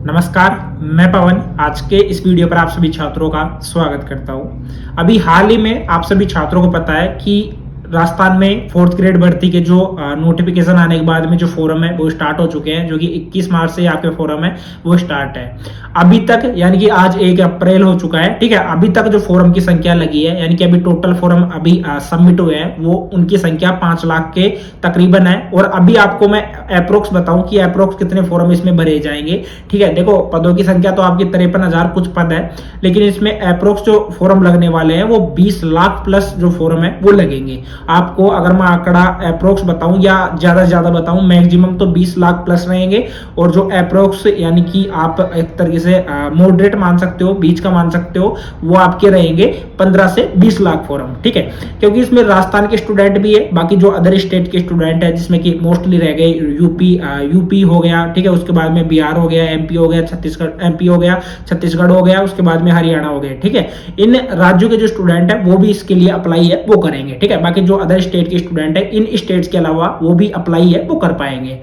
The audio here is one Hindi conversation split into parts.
नमस्कार, मैं पवन आज के इस वीडियो पर आप सभी छात्रों का स्वागत करता हूं। अभी हाल ही में आप सभी छात्रों को पता है कि राजस्थान में 4th ग्रेड भर्ती के जो नोटिफिकेशन आने के बाद में जो फोरम है वो स्टार्ट हो चुके हैं, जो कि 21 मार्च से आपके फोरम है वो स्टार्ट है। अभी तक यानी कि आज 1 अप्रैल हो चुका है, ठीक है। अभी तक जो फोरम की संख्या लगी है यानी कि अभी टोटल फोरम अभी सबमिट हुए हैं वो उनकी संख्या 5 लाख के तकरीबन है। और अभी आपको मैं अप्रोक्स बताऊं कि अप्रोक्स कितने फोरम इसमें भरे जाएंगे, ठीक है। देखो, पदों की संख्या तो आपकी 53,000 कुछ पद है, लेकिन इसमें अप्रोक्स जो फोरम लगने वाले हैं वो 20 लाख प्लस जो फोरम है वो लगेंगे। आपको अगर मैं आंकड़ा अप्रोक्स बताऊं या ज्यादा से ज्यादा बताऊं, मैक्सिमम तो 20 लाख प्लस रहेंगे। और जो अप्रोक्स यानी कि आप एक तरीके से मॉडरेट मान सकते हो, बीच का मान सकते हो, वो आपके रहेंगे 15 से 20 लाख फोरम, ठीक है। क्योंकि इसमें राजस्थान के स्टूडेंट भी है, बाकी जो अदर स्टेट के स्टूडेंट है जिसमें कि मोस्टली रह गए यूपी हो गया, ठीक है। उसके बाद में बिहार हो गया, एमपी हो गया, एमपी हो गया, छत्तीसगढ़ हो गया, उसके बाद में हरियाणा हो गया, ठीक है। इन राज्यों के जो स्टूडेंट है वो भी इसके लिए अप्लाई है वो करेंगे, ठीक है। बाकी जो अदर स्टेट के स्टूडेंट है इन स्टेट्स के अलावा वो भी अप्लाई है वो कर पाएंगे।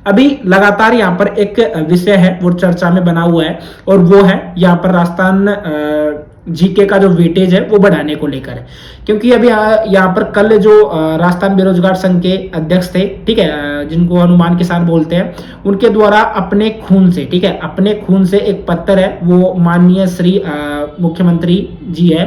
अभी लगातार यहाँ पर एक विषय है वो चर्चा में बना हुआ है, और वो है यहाँ पर राजस्थान जीके का जो वेटेज है वो बढ़ाने को लेकर। क्योंकि अभी यहाँ पर कल जो राजस्थान बेरोजगार संघ के अध्यक्ष थे, ठीक है, जिनको हनुमान किसान बोलते हैं, उनके द्वारा अपने खून से, ठीक है, अपने खून से एक पत्र है वो माननीय श्री मुख्यमंत्री जी है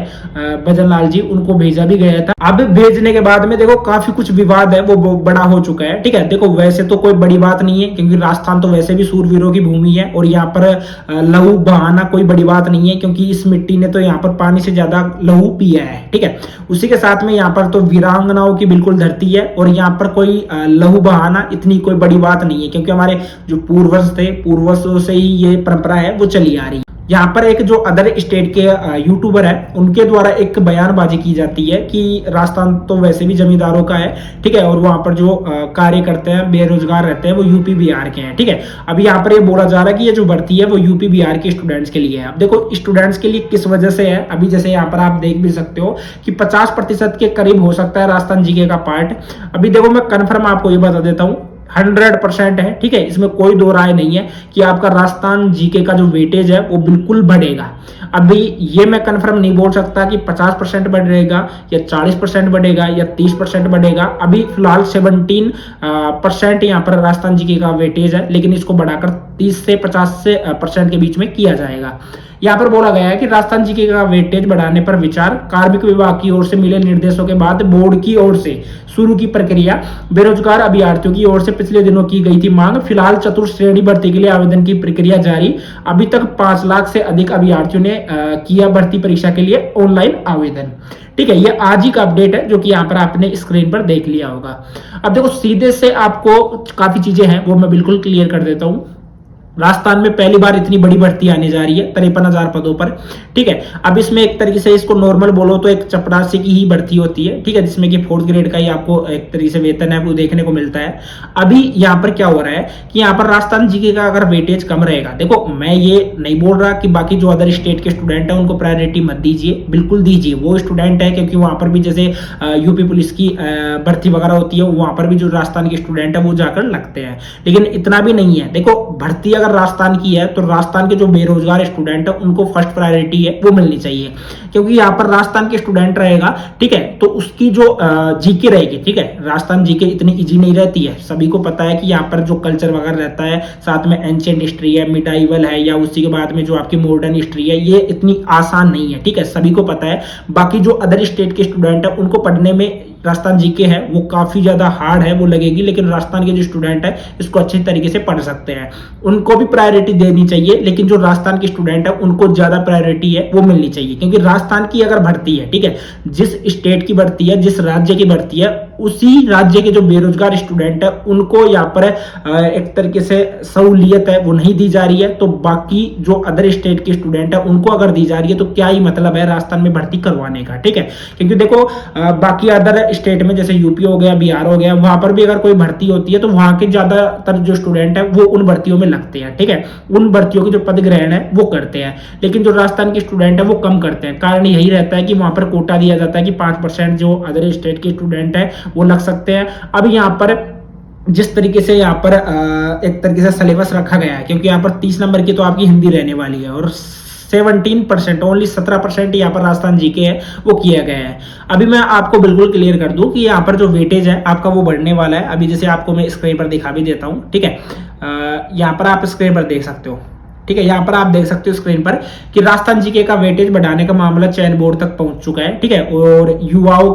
भजन लाल जी, उनको भेजा भी गया था। अब भेजने के बाद में देखो काफी कुछ विवाद है वो बड़ा हो चुका है, ठीक है। देखो, वैसे तो कोई बड़ी बात नहीं है क्योंकि राजस्थान तो वैसे भी सूरवीरों की भूमि है, और यहाँ पर लहू बहाना कोई बड़ी बात नहीं है क्योंकि इस मिट्टी ने तो यहाँ पर पानी से ज्यादा लहू पिया है, ठीक है। उसी के साथ में यहाँ पर तो वीरांगनाओं की बिल्कुल धरती है, और यहाँ पर कोई लहू बहाना इतनी कोई बड़ी बात नहीं है क्योंकि हमारे जो पूर्वज थे, पूर्वजों से ही ये परंपरा है वो चली आ रही है। यहाँ पर एक जो अदर स्टेट के यूट्यूबर है उनके द्वारा एक बयानबाजी की जाती है कि राजस्थान तो वैसे भी जमींदारों का है, ठीक है, और वहां पर जो कार्य करते हैं, बेरोजगार रहते हैं, वो यूपी बिहार के हैं, ठीक है। अभी यहाँ पर ये बोला जा रहा है कि ये जो भर्ती है वो यूपी बिहार के स्टूडेंट्स के लिए है। अब देखो, स्टूडेंट्स के लिए किस वजह से है, अभी जैसे यहाँ पर आप देख भी सकते हो कि 50% के करीब हो सकता है राजस्थान जीके का पार्ट। अभी देखो, मैं कन्फर्म आपको ये बता देता हूँ 100% है, ठीक है। इसमें कोई दो राय नहीं है कि आपका राजस्थान जीके का जो वेटेज है वो बिल्कुल बढ़ेगा। अभी ये मैं कंफर्म नहीं बोल सकता कि 50% बढ़ेगा या 40% बढ़ेगा या 30% बढ़ेगा। अभी फिलहाल 17% यहाँ पर राजस्थान जीके का वेटेज है, लेकिन इसको बढ़ाकर 30 से 50% के बीच में किया जाएगा। यहाँ पर बोला गया है कि राजस्थान जीके का वेटेज बढ़ाने पर विचार, कार्मिक विभाग की ओर से मिले निर्देशों के बाद बोर्ड की ओर से शुरू की प्रक्रिया, बेरोजगार अभ्यर्थियों की ओर से पिछले दिनों की गई थी मांग। फिलहाल चतुर्थ श्रेणी भर्ती के लिए आवेदन की प्रक्रिया जारी। अभी तक 5 लाख से अधिक अभ्यर्थियों ने किया भर्ती परीक्षा के लिए ऑनलाइन आवेदन, ठीक है। ये आज ही का अपडेट है जो कि यहाँ पर आपने स्क्रीन पर देख लिया होगा। अब देखो, सीधे से आपको काफी चीजें हैं वो मैं बिल्कुल क्लियर कर देता हूँ। राजस्थान में पहली बार इतनी बड़ी भर्ती आने जा रही है 53,000 पदों पर, ठीक है। अब इसमें एक तरीके से इसको नॉर्मल बोलो तो एक चपरासी की ही भर्ती होती है, ठीक है, जिसमें कि 4th ग्रेड का ही आपको एक तरीके से वेतन है वो देखने को मिलता है। अभी यहाँ पर क्या हो रहा है कि यहाँ पर राजस्थान जीके का अगर वेटेज कम रहेगा, देखो मैं ये नहीं बोल रहा कि बाकी जो अदर स्टेट के स्टूडेंट है उनको प्रायोरिटी मत दीजिए, बिल्कुल दीजिए। वो स्टूडेंट है क्योंकि वहां पर भी जैसे यूपी पुलिस की भर्ती वगैरह होती है, वहां पर भी जो राजस्थान के स्टूडेंट है वो जाकर लगते हैं, लेकिन इतना भी नहीं है। देखो, भर्ती अगर राजस्थान की है तो राजस्थान के जो बेरोजगार स्टूडेंट है उनको फर्स्ट प्रायोरिटी है वो मिलनी चाहिए, क्योंकि यहाँ पर राजस्थान के स्टूडेंट रहेगा, ठीक है, तो उसकी जो जीके रहेगी, ठीक है। राजस्थान जीके इतनी इजी नहीं रहती है, सभी को पता है कि यहाँ पर जो कल्चर वगैरह रहता है, साथ में एंशिएंट हिस्ट्री है, मिडाइवल है, या उसी के बाद में जो आपकी मॉडर्न हिस्ट्री है, ये इतनी आसान नहीं है, ठीक है, सभी को पता है। बाकी जो अदर स्टेट के स्टूडेंट है उनको पढ़ने में राजस्थान जीके है वो काफी ज्यादा हार्ड है वो लगेगी, लेकिन राजस्थान के जो स्टूडेंट है इसको अच्छे तरीके से पढ़ सकते हैं, उनको भी प्रायोरिटी देनी चाहिए। लेकिन जो राजस्थान के स्टूडेंट है उनको ज्यादा प्रायोरिटी है वो मिलनी चाहिए, क्योंकि राजस्थान की अगर भर्ती है, ठीक है, जिस स्टेट की भर्ती है, जिस राज्य की भर्ती है, उसी राज्य के जो बेरोजगार स्टूडेंट है उनको यहाँ पर एक तरीके से सहूलियत है वो नहीं दी जा रही है, तो बाकी जो अदर स्टेट के स्टूडेंट है उनको अगर दी जा रही है तो क्या ही मतलब है राजस्थान में भर्ती करवाने का, ठीक है। क्योंकि देखो, बाकी अदर स्टेट में जैसे यूपी हो गया, बिहार हो गया, वहां पर भी अगर कोई भर्ती होती है तो वहां के ज्यादातर जो स्टूडेंट है वो उन भर्तियों में लगते हैं, ठीक है, उन भर्तियों के जो पद ग्रहण है वो करते हैं। लेकिन जो राजस्थान के स्टूडेंट है वो कम करते हैं, कारण यही रहता है कि वहां पर कोटा दिया जाता है कि 5% जो अदर स्टेट के स्टूडेंट है वो लग सकते हैं। अब यहाँ पर जिस तरीके से यहाँ पर एक तरीके से सिलेबस रखा गया है, क्योंकि यहाँ पर 30 नंबर की तो आपकी हिंदी रहने वाली है और 17% ओनली 17% यहाँ पर राजस्थान जीके है वो किया गया है। अभी मैं आपको बिल्कुल क्लियर कर दूं कि यहाँ पर जो वेटेज है आपका वो बढ़ने वाला है। अभी जैसे आपको मैं स्क्रीन पर दिखा भी देता हूँ, ठीक है। यहाँ पर आप स्क्रीन पर देख सकते हो, ठीक है। यहाँ पर आप देख सकते हो स्क्रीन पर कि राजस्थान जीके का वेटेज बढ़ाने का मामला चयन बोर्ड तक पहुंच चुका है, ठीक है। और युवाओं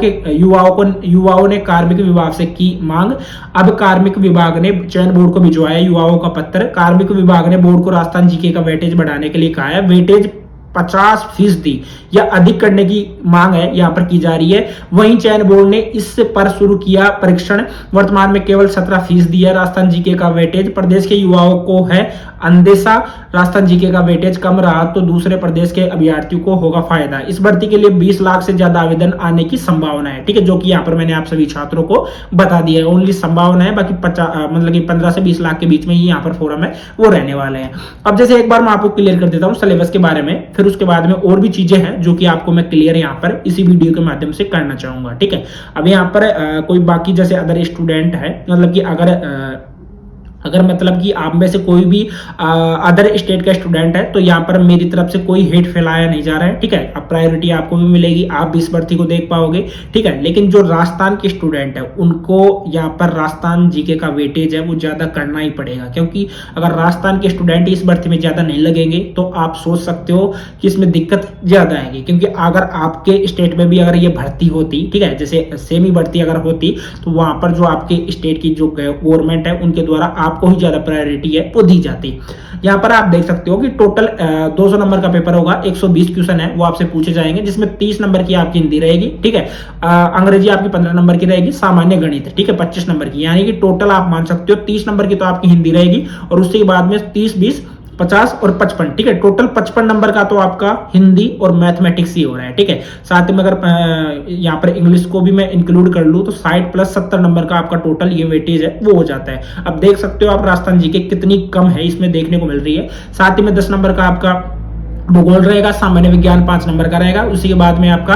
ने कार्मिक विभाग से की मांग। अब कार्मिक विभाग ने चयन बोर्ड को भिजवाया युवाओं का पत्र। कार्मिक विभाग ने बोर्ड को राजस्थान जीके का वेटेज बढ़ाने के लिए कहा है। वेटेज 50% या अधिक करने की मांग है यहाँ पर की जा रही है। वहीं चयन बोर्ड ने इस पर शुरू किया परीक्षण। वर्तमान में केवल 17% है राजस्थान जीके का वेटेज। प्रदेश के युवाओं को है अंदेशा, राजस्थान जीके का वेटेज कम रहा तो दूसरे प्रदेश के अभ्यर्थियों को होगा फायदा। इस भर्ती के लिए 20 लाख से ज्यादा आवेदन आने की संभावना है, ठीक है, जो कि यहाँ पर मैंने आप सभी छात्रों को बता दिया है। ओनली संभावना है, बाकी 15 से 20 लाख के बीच में ही यहाँ पर फॉर्म है वो रहने वाले हैं। अब जैसे एक बार मैं आपको क्लियर कर देता हूँ सिलेबस के बारे में, फिर उसके बाद में और भी चीजें हैं जो कि आपको मैं क्लियर यहाँ पर इसी वीडियो के माध्यम से करना चाहूंगा, ठीक है। अब यहाँ पर कोई बाकी जैसे अदर स्टूडेंट है, मतलब कि अगर मतलब कि आप में से कोई भी अदर स्टेट का स्टूडेंट है तो यहाँ पर मेरी तरफ से कोई हेट फैलाया नहीं जा रहा है, ठीक है। अब प्रायोरिटी आपको भी मिलेगी, आप भी इस भर्ती को देख पाओगे, ठीक है। लेकिन जो राजस्थान के स्टूडेंट है उनको यहाँ पर राजस्थान जीके का वेटेज है वो ज्यादा करना ही पड़ेगा, क्योंकि अगर राजस्थान के स्टूडेंट इस भर्ती में ज्यादा नहीं लगेंगे तो आप सोच सकते हो कि इसमें दिक्कत ज्यादा आएगी। क्योंकि अगर आपके स्टेट में भी अगर ये भर्ती होती, ठीक है, जैसे सेमी भर्ती अगर होती तो वहां पर जो आपके स्टेट की जो गवर्नमेंट है उनके द्वारा आपको ही ज्यादा प्रायोरिटी है वो दी जाती। यहाँ पर आप देख सकते हो कि टोटल 200 नंबर का पेपर होगा, 120 क्वेश्चन है वो आपसे पूछे जाएंगे, जिसमें 30 नंबर की आपकी हिंदी रहेगी, ठीक है। अंग्रेजी आपकी 15 नंबर की रहेगी, सामान्य गणित, ठीक है, 25 नंबर की। यानी कि टोटल आप मान सकते हो 30 नंबर की तो आपकी हिंदी रहेगी और उसके बाद में 30, 20, 50 और 55, ठीक है। टोटल 55 नंबर का तो आपका हिंदी और मैथमेटिक्स ही हो रहा है, ठीक है। साथ में अगर यहाँ पर इंग्लिश को भी मैं इंक्लूड कर लूँ तो 60 प्लस 70 नंबर का आपका टोटल ये वेटेज है वो हो जाता है। अब देख सकते हो आप राजस्थान जीके कितनी कम है इसमें देखने को मिल रही है। साथ ही में 10 नंबर का आपका भूगोल रहेगा, सामान्य विज्ञान 5 नंबर का रहेगा, उसी के बाद में आपका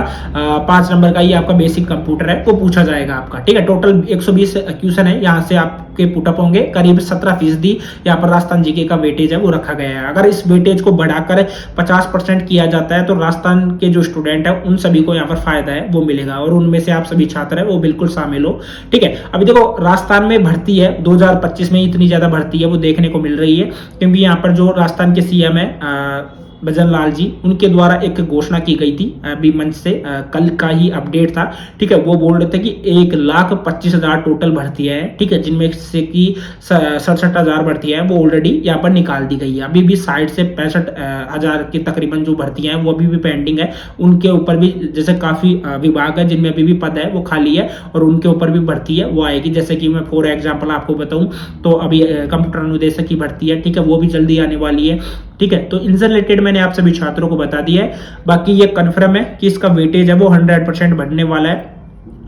5 नंबर का ही आपका बेसिक कंप्यूटर है वो पूछा जाएगा आपका, ठीक है। टोटल 120 क्वेश्चन है, यहाँ से आपके पुटअप होंगे। करीब 17% यहाँ पर राजस्थान जीके का वेटेज है वो रखा गया है। अगर इस वेटेज को बढ़ाकर 50% किया जाता है तो राजस्थान के जो स्टूडेंट है उन सभी को यहाँ पर फायदा है वो मिलेगा और उनमें से आप सभी छात्र है वो बिल्कुल शामिल हो, ठीक है। अभी देखो राजस्थान में भर्ती है 2025 में इतनी ज्यादा भर्ती है वो देखने को मिल रही है, क्योंकि यहाँ पर जो राजस्थान के सीएम है भजन लाल जी, उनके द्वारा एक घोषणा की गई थी अभी मंच से, कल का ही अपडेट था, ठीक है। वो बोल रहे थे कि 1,25,000 टोटल भर्तियां हैं, ठीक है, जिनमें से कि 67,000 भर्तियां हैं वो ऑलरेडी यहाँ पर निकाल दी गई है। अभी भी 60 से 65,000 की तकरीबन जो भर्तियां हैं वो अभी भी पेंडिंग है। उनके ऊपर भी जैसे काफी विभाग है जिनमें अभी भी पद है वो खाली है और उनके ऊपर भी भर्ती है वो आएगी। जैसे कि मैं फॉर एग्जाम्पल आपको बताऊं तो अभी कंप्यूटर अनुदेशक की भर्ती है, ठीक है, वो भी जल्दी आने वाली है, ठीक है। तो इनसे रिलेटेड मैंने आप सभी छात्रों को बता दिया है। बाकी ये कन्फर्म है कि इसका वेटेज है वो 100% बढ़ने वाला है।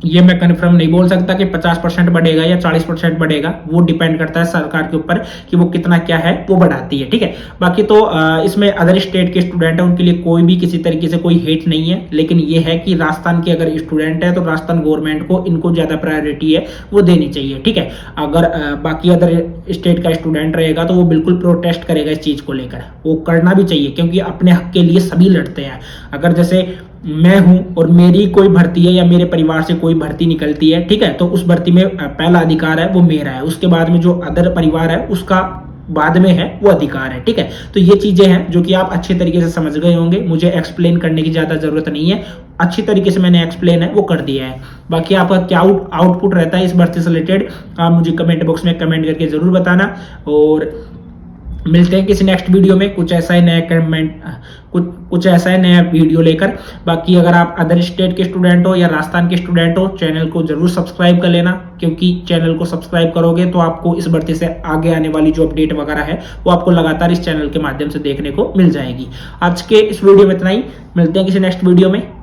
ये मैं कन्फर्म नहीं बोल सकता कि 50% बढ़ेगा या 40% बढ़ेगा, वो डिपेंड करता है सरकार के ऊपर कि वो कितना क्या है वो बढ़ाती है, ठीक है। बाकी तो इसमें अदर स्टेट के स्टूडेंट है उनके लिए कोई भी किसी तरीके से कोई हेट नहीं है, लेकिन ये है कि राजस्थान के अगर स्टूडेंट है तो राजस्थान गवर्नमेंट को इनको ज्यादा प्रायोरिटी है वो देनी चाहिए, ठीक है। अगर बाकी अदर स्टेट का स्टूडेंट रहेगा तो वो बिल्कुल प्रोटेस्ट करेगा इस चीज को लेकर, वो करना भी चाहिए क्योंकि अपने हक के लिए सभी लड़ते हैं। अगर जैसे मैं हूं और मेरी कोई भर्ती है या मेरे परिवार से कोई भर्ती निकलती है, ठीक है, तो उस भर्ती में पहला अधिकार है वो मेरा है, उसके बाद में जो अदर परिवार है उसका बाद में है वो अधिकार है, ठीक है। तो ये चीजें हैं जो कि आप अच्छे तरीके से समझ गए होंगे, मुझे एक्सप्लेन करने की ज्यादा जरूरत नहीं है, अच्छी तरीके से मैंने एक्सप्लेन है वो कर दिया है। बाकी आपका क्या आउटपुट रहता है इस भर्ती से रिलेटेड आप मुझे कमेंट बॉक्स में कमेंट करके जरूर बताना और मिलते हैं किसी नेक्स्ट वीडियो में कुछ ऐसा ही नया कमेंट कुछ ऐसा ही नया वीडियो लेकर। बाकी अगर आप अदर स्टेट के स्टूडेंट हो या राजस्थान के स्टूडेंट हो चैनल को जरूर सब्सक्राइब कर लेना, क्योंकि चैनल को सब्सक्राइब करोगे तो आपको इस भर्ती से आगे आने वाली जो अपडेट वगैरह है वो आपको लगातार इस चैनल के माध्यम से देखने को मिल जाएगी। आज के इस वीडियो में इतना ही, मिलते हैं किसी नेक्स्ट वीडियो में।